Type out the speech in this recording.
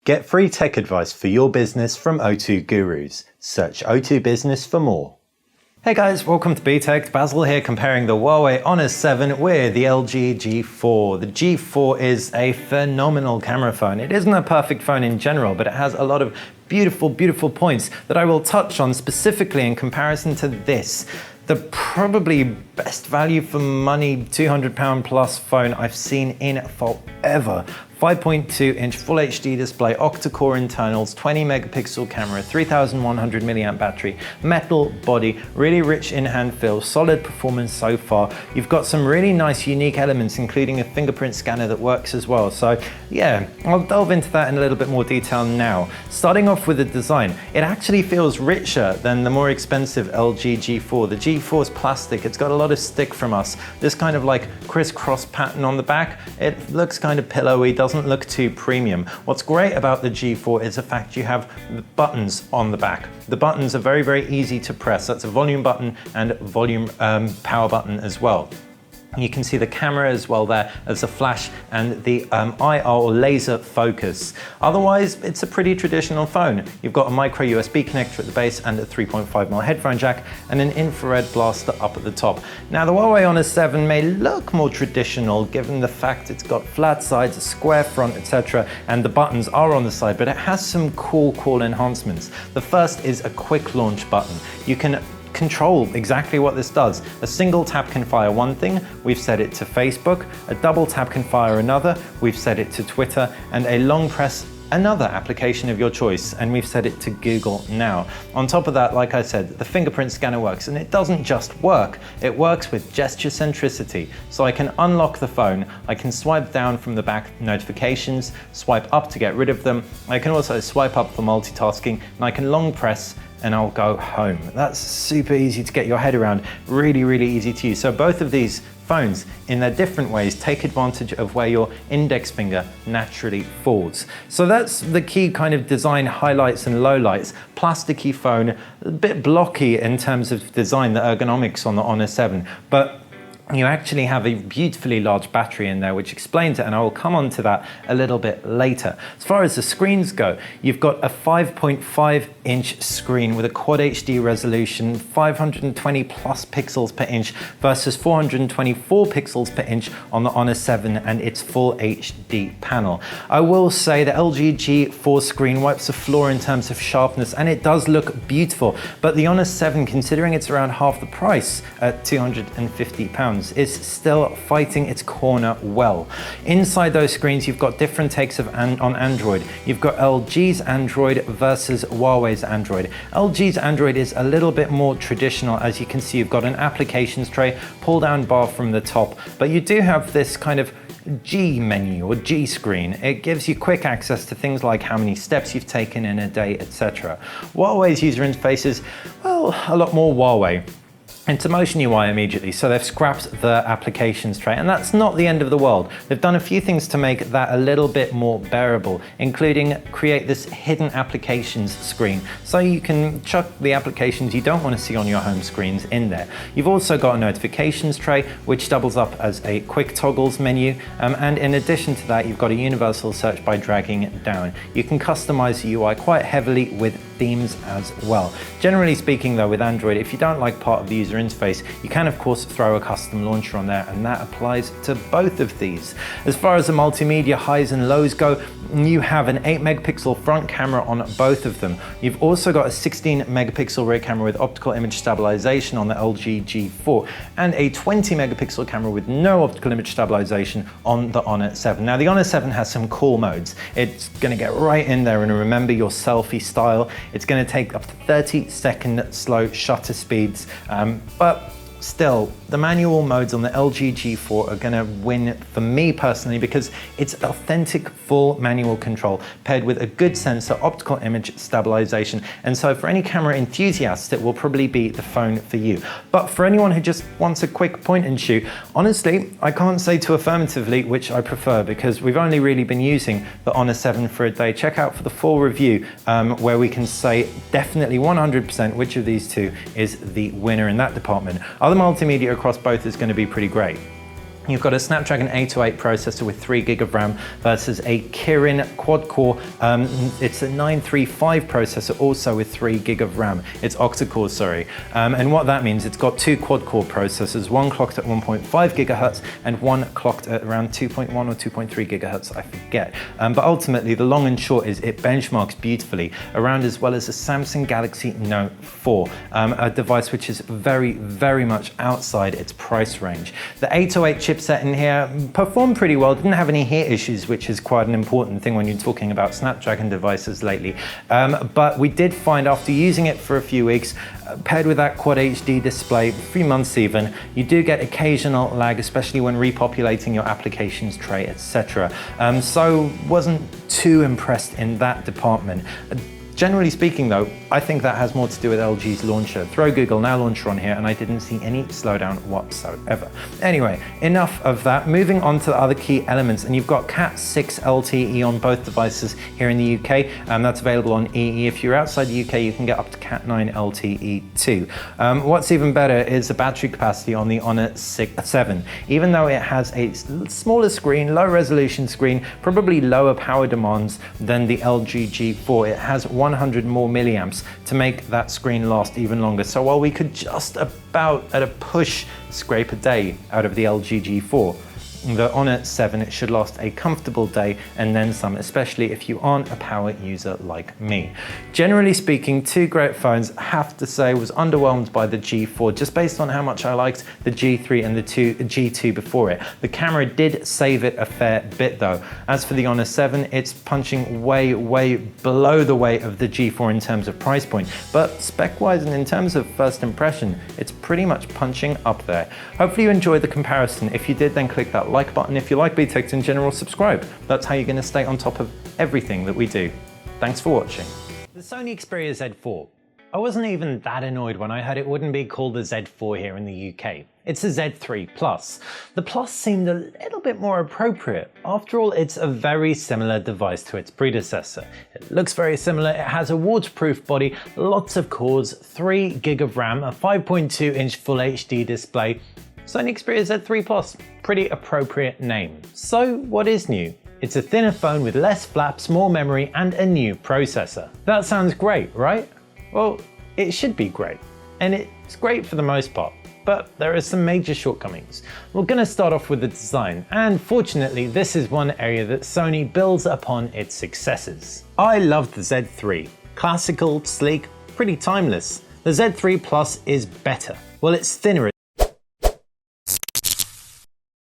Get free tech advice for your business from O2 Gurus. Search O2 Business for more. Hey guys, welcome to BTech. Basil here comparing the Huawei Honor 7 with the LG G4. The G4 is a phenomenal camera phone. It isn't a perfect phone in general, but it has a lot of beautiful points that I will touch on specifically in comparison to this. The probably best value for money £200 plus phone I've seen in forever. 5.2-inch Full HD display, octa-core internals, 20 megapixel camera, 3100 milliamp battery, metal body, really rich in-hand feel, solid performance so far. You've got some really nice unique elements, including a fingerprint scanner that works as well. So yeah, I'll delve into that in a little bit more detail now. Starting off with the design, it actually feels richer than the more expensive LG G4. The G4 is plastic, it's got a lot of stick from us. This kind of like crisscross pattern on the back, it looks kind of pillowy, doesn't look too premium. What's great about the G4 is the fact you have the buttons on the back. The buttons are very easy to press. That's a volume button and volume power button as well. You can see the camera as well there as a flash and the IR or laser focus. Otherwise, it's a pretty traditional phone. You've got a micro USB connector at the base and a 3.5mm headphone jack and an infrared blaster up at the top. Now, the Huawei Honor 7 may look more traditional given the fact it's got flat sides, a square front, etc. and the buttons are on the side, but it has some cool enhancements. The first is a quick launch button. You can control exactly what this does. A single tap can fire one thing, we've set it to Facebook, a double tap can fire another, we've set it to Twitter, and a long press another application of your choice, and we've set it to Google Now. On top of that, like I said, the fingerprint scanner works, and it doesn't just work, it works with gesture centricity. So I can unlock the phone, I can swipe down from the back notifications, swipe up to get rid of them, I can also swipe up for multitasking, and I can long press and I'll go home. That's super easy to get your head around, really easy to use. So both of these phones, in their different ways, take advantage of where your index finger naturally falls. So that's the key kind of design highlights and lowlights. Plasticky phone, a bit blocky in terms of design, the ergonomics on the Honor 7, but you actually have a beautifully large battery in there, which explains it, and I will come on to that a little bit later. As far as the screens go, you've got a 5.5-inch screen with a QuadHD resolution, 520 plus pixels per inch versus 424 pixels per inch on the Honor 7 and its Full HD panel. I will say the LG G4 screen wipes the floor in terms of sharpness, and it does look beautiful, but the Honor 7, considering it's around half the price at £250, is still fighting its corner well. Inside those screens, you've got different takes on Android. You've got LG's Android versus Huawei's Android. LG's Android is a little bit more traditional. As you can see, you've got an applications tray, pull down bar from the top, but you do have this kind of G menu or G screen. It gives you quick access to things like how many steps you've taken in a day, etc. Huawei's user interface is, well, a lot more Huawei. Into Motion UI immediately, so they've scrapped the applications tray, and that's not the end of the world. They've done a few things to make that a little bit more bearable, including create this hidden applications screen, so you can chuck the applications you don't want to see on your home screens in there. You've also got a notifications tray, which doubles up as a quick toggles menu, and in addition to that, you've got a universal search by dragging it down. You can customize the UI quite heavily with themes as well. Generally speaking though, with Android, if you don't like part of the user interface, you can of course throw a custom launcher on there, and that applies to both of these. As far as the multimedia highs and lows go, you have an 8 megapixel front camera on both of them. You've also got a 16 megapixel rear camera with optical image stabilisation on the LG G4 and a 20 megapixel camera with no optical image stabilisation on the Honor 7. Now the Honor 7 has some cool modes. It's going to get right in there and remember your selfie style. It's going to take up to 30-second slow shutter speeds, but still, the manual modes on the LG G4 are going to win for me personally because it's authentic full manual control paired with a good sensor, optical image stabilization, and so for any camera enthusiasts it will probably be the phone for you. But for anyone who just wants a quick point and shoot, honestly I can't say too affirmatively which I prefer because we've only really been using the Honor 7 for a day. Check out for the full review where we can say definitely 100% which of these two is the winner in that department. Other multimedia across both is going to be pretty great. You've got a Snapdragon 808 processor with 3 GB of RAM versus a Kirin quad-core. It's a 935 processor also with 3 GB of RAM. It's octa-core, sorry. And what that means, it's got 2 quad-core processors, one clocked at 1.5 GHz and one clocked at around 2.1 or 2.3 GHz, I forget. But ultimately, the long and short is it benchmarks beautifully around as well as a Samsung Galaxy Note 4, a device which is very, very much outside its price range. The 808 chipset in here performed pretty well, didn't have any heat issues, which is quite an important thing when you're talking about Snapdragon devices lately. But we did find after using it for a few weeks, paired with that QuadHD display, 3 months even, you do get occasional lag, especially when repopulating your applications tray, etc. So wasn't too impressed in that department. Generally speaking though, I think that has more to do with LG's launcher. Throw Google Now launcher on here and I didn't see any slowdown whatsoever. Anyway, enough of that. Moving on to the other key elements, and you've got Cat 6 LTE on both devices here in the UK, and that's available on EE. If you're outside the UK, you can get up to Cat 9 LTE too. What's even better is the battery capacity on the Honor 7. Even though it has a smaller screen, low resolution screen, probably lower power demands than the LG G4, it has 100 more milliamps to make that screen last even longer. So while we could just about at a push scrape a day out of the LG G4, the Honor 7, it should last a comfortable day and then some, especially if you aren't a power user like me. Generally speaking, 2 great phones. I have to say, was underwhelmed by the G4 just based on how much I liked the G3 and the G2 before it. The camera did save it a fair bit though. As for the Honor 7, it's punching way, way below the weight of the G4 in terms of price point, but spec-wise and in terms of first impression, it's pretty much punching up there. Hopefully you enjoyed the comparison. If you did, then click that like button. If you like BTech in general, subscribe. That's how you're going to stay on top of everything that we do. Thanks for watching. The Sony Xperia Z4. I wasn't even that annoyed when I heard it wouldn't be called the Z4 here in the UK. It's a Z3 Plus. The Plus seemed a little bit more appropriate. After all, it's a very similar device to its predecessor. It looks very similar, it has a waterproof body, lots of cores, 3 GB of RAM, a 5.2-inch Full HD display. Sony Xperia Z3 Plus, pretty appropriate name. So what is new? It's a thinner phone with less flaps, more memory, and a new processor. That sounds great, right? Well, it should be great. And it's great for the most part, but there are some major shortcomings. We're going to start off with the design, and fortunately this is one area that Sony builds upon its successes. I love the Z3. Classical, sleek, pretty timeless. The Z3 Plus is better. Well, it's thinner